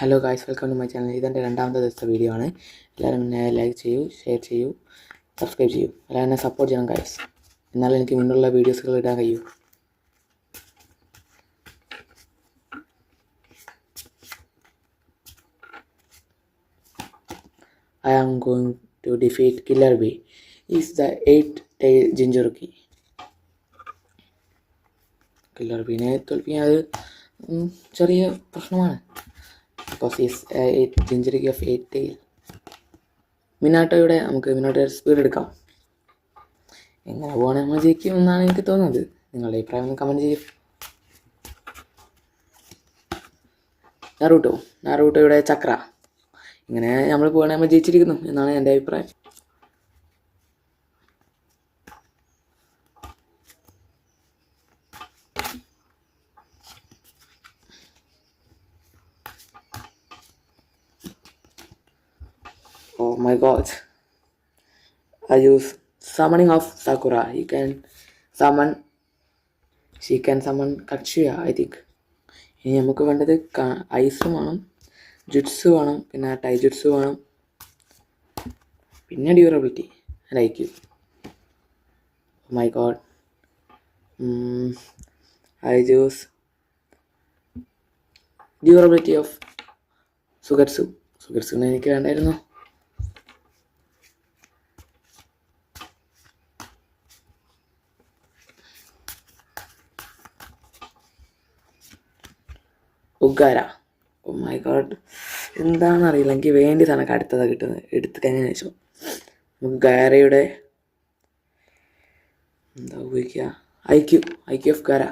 Hello guys, welcome to my channel. ഇതെൻ്റെ രണ്ടാമത്തെ ദിവസത്തെ വീഡിയോ ആണ്. എല്ലാവരും എന്നെ ലൈക്ക് ചെയ്യൂ, ഷെയർ ചെയ്യൂ, സബ്സ്ക്രൈബ് ചെയ്യൂ. എല്ലാവരും എന്നെ സപ്പോർട്ട് ചെയ്യണം ഗായ്സ്, എന്നാലും എനിക്ക് മുന്നുള്ള വീഡിയോസുകൾ ഇടാൻ കഴിയൂ. I am going to defeat Killer Bee. He is the 8-tailed Jinchuriki. Killer ബീനെ തോൽപ്പിക്കാൻ അത് ചെറിയ പ്രശ്നമാണ്. Because is Jinchuriki of 8 tail. നമുക്ക് മിനാട്ടോയുടെ സ്പീഡ് എടുക്കാം. എങ്ങനെ പോകണേ നമ്മൾ ജയിക്കും എന്നാണ് എനിക്ക് തോന്നുന്നത്. നിങ്ങളുടെ അഭിപ്രായം ഒന്ന് കമൻറ്റ് ചെയ്യും. നാറൂട്ടോയുടെ ചക്ര. ഇങ്ങനെ നമ്മൾ പോകണേ നമ്മൾ ജയിച്ചിരിക്കുന്നു എന്നാണ് എൻ്റെ അഭിപ്രായം. Oh my god. I use summoning of Sakura. She can summon Katsuya, I think. ഇനി നമുക്ക് വേണ്ടത് ഐസും വേണം, ജുട്സു വേണം, പിന്നെ ടൈജുട്സു വേണം, പിന്നെ durability and IQ. My god. I use durability of സുഗർസുവിനെ എനിക്ക് വേണ്ടായിരുന്നു. ഉഗ്ഗാര. ഓ മൈ ഗോഡ്, എന്താണെന്നറിയില്ല, എനിക്ക് വേണ്ടി തനക്ക് അടുത്തതാണ് കിട്ടുന്നത്. എടുത്ത് കഴിഞ്ഞതിന് ശേഷം നമുക്ക് ഗാരയുടെ എന്താ ഉപയോഗിക്കുക, ഐക്യു ഓഫ് ഗാര.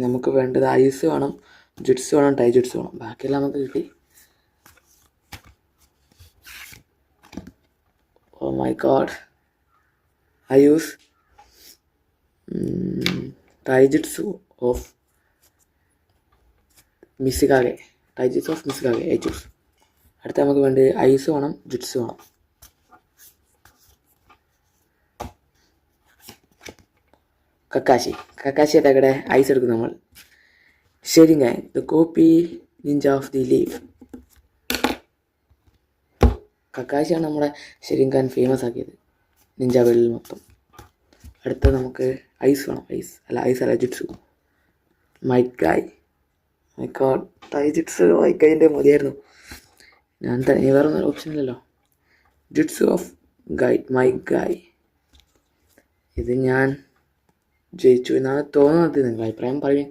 നമുക്ക് വേണ്ടത് ഐസ് വേണം, ജുട്സ് വേണം, ടൈജുട്സ് വേണം. ബാക്കിയെല്ലാം നമുക്ക് കിട്ടി. Oh my god. I use taijutsu of Mizukage. I choose. അടുത്ത നമുക്ക് വേണ്ടത് ഐസ് വേണം, ജുട്സ് വേണം. കക്കാശി അറ്റാക്കടെ ഐസ് എടുക്കും നമ്മൾ. Sharingan, the copy ninja of the leaf. കക്കാശിയാണ് നമ്മുടെ ഷെരിങ്ങാൻ ഫേമസ് ആക്കിയത് നിഞ്ച വേൾഡിൽ മൊത്തം. അടുത്ത നമുക്ക് ഐസ് വേണം. ഐസ് അല്ല ജുട്സു. മൈക്കായ്. ടൈജുട്സ് മൈക്കായിൻ്റെ മതിയായിരുന്നു. ഞാൻ തന്നെ വേറെ ഒന്നും ഓപ്ഷൻ ഇല്ലല്ലോ. ജുട്സു ഓഫ് മൈക്കായ്. ഇത് ഞാൻ ജയിച്ചു എന്നാണ് തോന്നുന്നത്. നിങ്ങളുടെ അഭിപ്രായം പറയും.